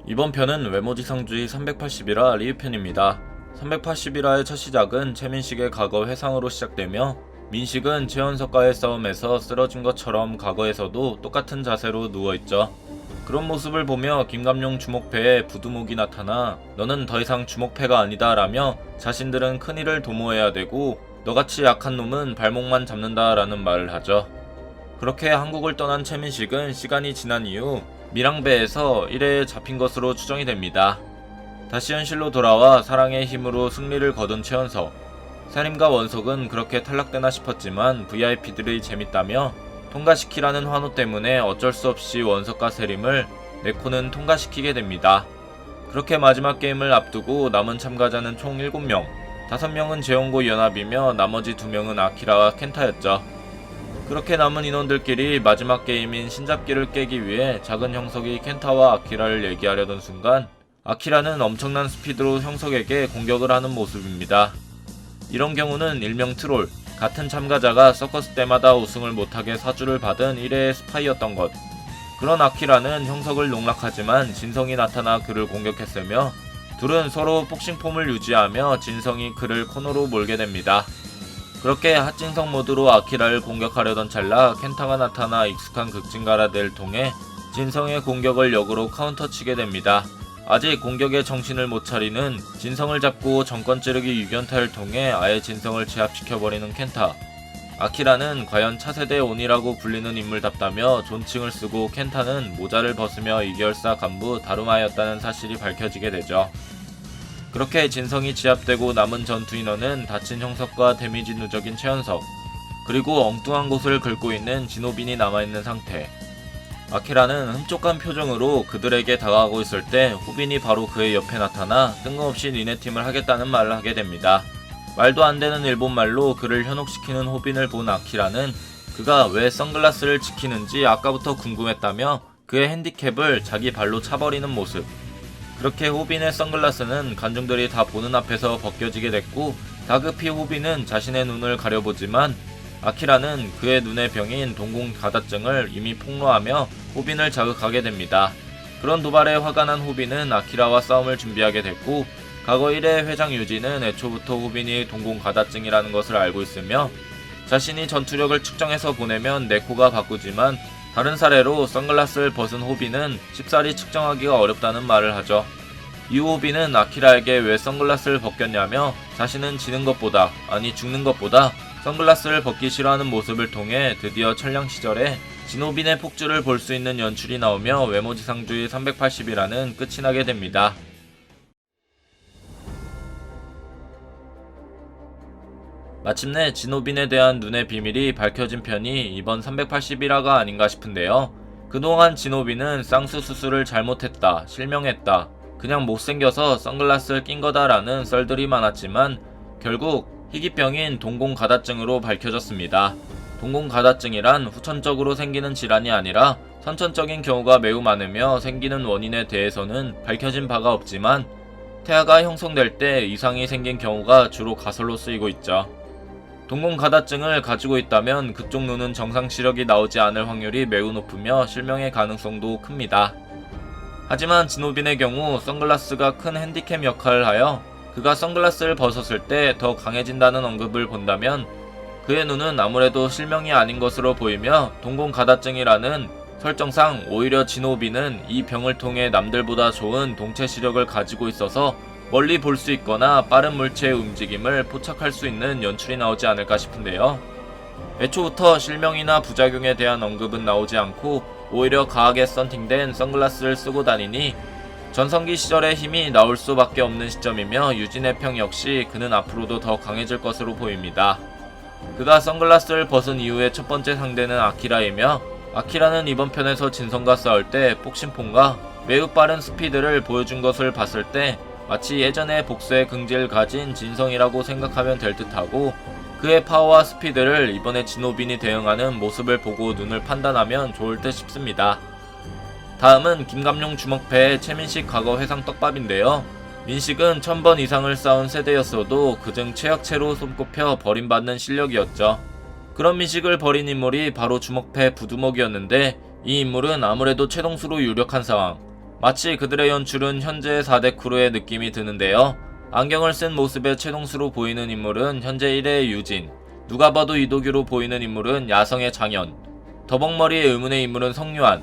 이번 편은 외모지상주의 380이라 리뷰편입니다. 380이라의 첫 시작은 최민식의 과거 회상으로 시작되며 민식은 최연석과의 싸움에서 쓰러진 것처럼 과거에서도 똑같은 자세로 누워있죠. 그런 모습을 보며 김감룡 주목패에 부두목이 나타나 너는 더 이상 주목패가 아니다 라며 자신들은 큰일을 도모해야 되고 너같이 약한 놈은 발목만 잡는다 라는 말을 하죠. 그렇게 한국을 떠난 최민식은 시간이 지난 이후 밀항배에서 1회에 잡힌 것으로 추정이 됩니다. 다시 현실로 돌아와 사랑의 힘으로 승리를 거둔 최연석. 살인과 원석은 그렇게 탈락되나 싶었지만 VIP들이 재밌다며 통과시키라는 환호 때문에 어쩔 수 없이 원석과 세림을 네코는 통과시키게 됩니다. 그렇게 마지막 게임을 앞두고 남은 참가자는 총 7명, 5명은 재홍고 연합이며 나머지 2명은 아키라와 켄타였죠. 그렇게 남은 인원들끼리 마지막 게임인 신잡기를 깨기 위해 작은 형석이 켄타와 아키라를 얘기하려던 순간 아키라는 엄청난 스피드로 형석에게 공격을 하는 모습입니다. 이런 경우는 일명 트롤, 같은 참가자가 서커스 때마다 우승을 못하게 사주를 받은 1회의 스파이였던 것. 그런 아키라는 형석을 농락하지만 진성이 나타나 그를 공격했으며 둘은 서로 폭신폼을 유지하며 진성이 그를 코너로 몰게 됩니다. 그렇게 핫진성 모드로 아키라를 공격하려던 찰나 켄타가 나타나 익숙한 극진가라데를 통해 진성의 공격을 역으로 카운터치게 됩니다. 아직 공격에 정신을 못 차리는 진성을 잡고 정권 찌르기 유견타를 통해 아예 진성을 제압시켜버리는 켄타. 아키라는 과연 차세대 온이라고 불리는 인물답다며 존칭을 쓰고 켄타는 모자를 벗으며 이계열사 간부 다루마였다는 사실이 밝혀지게 되죠. 그렇게 진성이 제압되고 남은 전투 인원은 다친 형석과 데미지 누적인 최연석, 그리고 엉뚱한 곳을 긁고 있는 진호빈이 남아있는 상태. 아키라는 흠족한 표정으로 그들에게 다가가고 있을 때 호빈이 바로 그의 옆에 나타나 뜬금없이 니네팀을 하겠다는 말을 하게 됩니다. 말도 안 되는 일본말로 그를 현혹시키는 호빈을 본 아키라는 그가 왜 선글라스를 지키는지 아까부터 궁금했다며 그의 핸디캡을 자기 발로 차버리는 모습. 그렇게 호빈의 선글라스는 관중들이 다 보는 앞에서 벗겨지게 됐고 다급히 호빈은 자신의 눈을 가려보지만 아키라는 그의 눈의 병인 동공가다증을 이미 폭로하며 호빈을 자극하게 됩니다. 그런 도발에 화가 난 호빈은 아키라와 싸움을 준비하게 됐고 과거 1회 회장 유지는 애초부터 호빈이 동공가다증이라는 것을 알고 있으며 자신이 전투력을 측정해서 보내면 네코가 바꾸지만 다른 사례로 선글라스를 벗은 호빈은 쉽사리 측정하기가 어렵다는 말을 하죠. 이후 호빈은 아키라에게 왜 선글라스를 벗겼냐며 자신은 지는 것보다, 아니 죽는 것보다 선글라스를 벗기 싫어하는 모습을 통해 드디어 천령 시절에 진호빈의 폭주를 볼 수 있는 연출이 나오며 외모지상주의 380이라는 끝이 나게 됩니다. 마침내 진호빈에 대한 눈의 비밀이 밝혀진 편이 이번 381화가 아닌가 싶은데요. 그동안 진호빈은 쌍수 수술을 잘못했다, 실명했다, 그냥 못생겨서 선글라스를 낀 거다라는 썰들이 많았지만 결국 희귀병인 동공가다증으로 밝혀졌습니다. 동공가다증이란 후천적으로 생기는 질환이 아니라 선천적인 경우가 매우 많으며 생기는 원인에 대해서는 밝혀진 바가 없지만 태아가 형성될 때 이상이 생긴 경우가 주로 가설로 쓰이고 있죠. 동공가다증을 가지고 있다면 그쪽 눈은 정상 시력이 나오지 않을 확률이 매우 높으며 실명의 가능성도 큽니다. 하지만 진호빈의 경우 선글라스가 큰 핸디캡 역할을 하여 그가 선글라스를 벗었을 때 더 강해진다는 언급을 본다면 그의 눈은 아무래도 실명이 아닌 것으로 보이며 동공가다증이라는 설정상 오히려 진호빈은 이 병을 통해 남들보다 좋은 동체 시력을 가지고 있어서 멀리 볼 수 있거나 빠른 물체의 움직임을 포착할 수 있는 연출이 나오지 않을까 싶은데요. 애초부터 실명이나 부작용에 대한 언급은 나오지 않고 오히려 과하게 썬팅된 선글라스를 쓰고 다니니 전성기 시절의 힘이 나올 수밖에 없는 시점이며 유진의 평 역시 그는 앞으로도 더 강해질 것으로 보입니다. 그가 선글라스를 벗은 이후의 첫 번째 상대는 아키라이며 아키라는 이번 편에서 진성과 싸울 때 폭신폼과 매우 빠른 스피드를 보여준 것을 봤을 때 마치 예전의 복수의 긍지를 가진 진성이라고 생각하면 될 듯하고 그의 파워와 스피드를 이번에 진호빈이 대응하는 모습을 보고 눈을 판단하면 좋을 듯 싶습니다. 다음은 김감룡 주먹패의 최민식 과거 회상 떡밥인데요. 민식은 1000번 이상을 쌓은 세대였어도 그중 최약체로 손꼽혀 버림받는 실력이었죠. 그런 민식을 버린 인물이 바로 주먹패 부두목이었는데 이 인물은 아무래도 최동수로 유력한 상황. 마치 그들의 연출은 현재의 4대 크루의 느낌이 드는데요. 안경을 쓴 모습의 최동수로 보이는 인물은 현재 1회의 유진, 누가 봐도 이도규로 보이는 인물은 야성의 장현, 더벅머리의 의문의 인물은 성유한,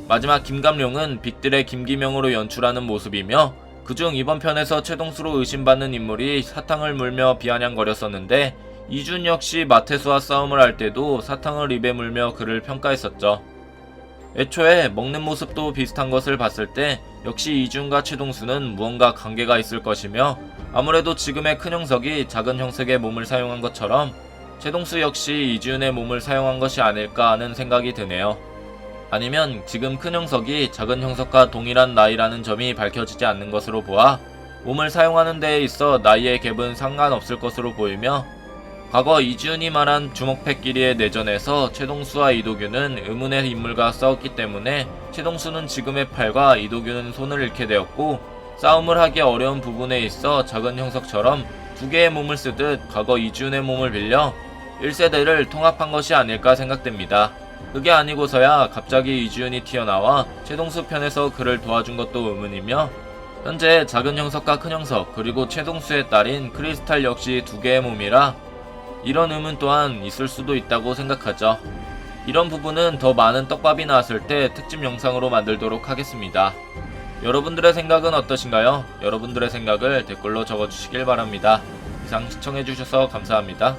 마지막 김감룡은 빅들의 김기명으로 연출하는 모습이며, 그중 이번 편에서 최동수로 의심받는 인물이 사탕을 물며 비아냥거렸었는데, 이준 역시 마태수와 싸움을 할 때도 사탕을 입에 물며 그를 평가했었죠. 애초에 먹는 모습도 비슷한 것을 봤을 때 역시 이준과 최동수는 무언가 관계가 있을 것이며, 아무래도 지금의 큰 형석이 작은 형석의 몸을 사용한 것처럼 최동수 역시 이준의 몸을 사용한 것이 아닐까 하는 생각이 드네요. 아니면 지금 큰 형석이 작은 형석과 동일한 나이라는 점이 밝혀지지 않는 것으로 보아 몸을 사용하는 데에 있어 나이의 갭은 상관없을 것으로 보이며, 과거 이준이 말한 주먹패끼리의 내전에서 최동수와 이도규는 의문의 인물과 싸웠기 때문에 최동수는 지금의 팔과 이도규는 손을 잃게 되었고, 싸움을 하기 어려운 부분에 있어 작은 형석처럼 두 개의 몸을 쓰듯 과거 이준의 몸을 빌려 1세대를 통합한 것이 아닐까 생각됩니다. 그게 아니고서야 갑자기 이준이 튀어나와 최동수 편에서 그를 도와준 것도 의문이며, 현재 작은 형석과 큰 형석 그리고 최동수의 딸인 크리스탈 역시 두 개의 몸이라 이런 의문 또한 있을 수도 있다고 생각하죠. 이런 부분은 더 많은 떡밥이 나왔을 때 특집 영상으로 만들도록 하겠습니다. 여러분들의 생각은 어떠신가요? 여러분들의 생각을 댓글로 적어주시길 바랍니다. 이상 시청해주셔서 감사합니다.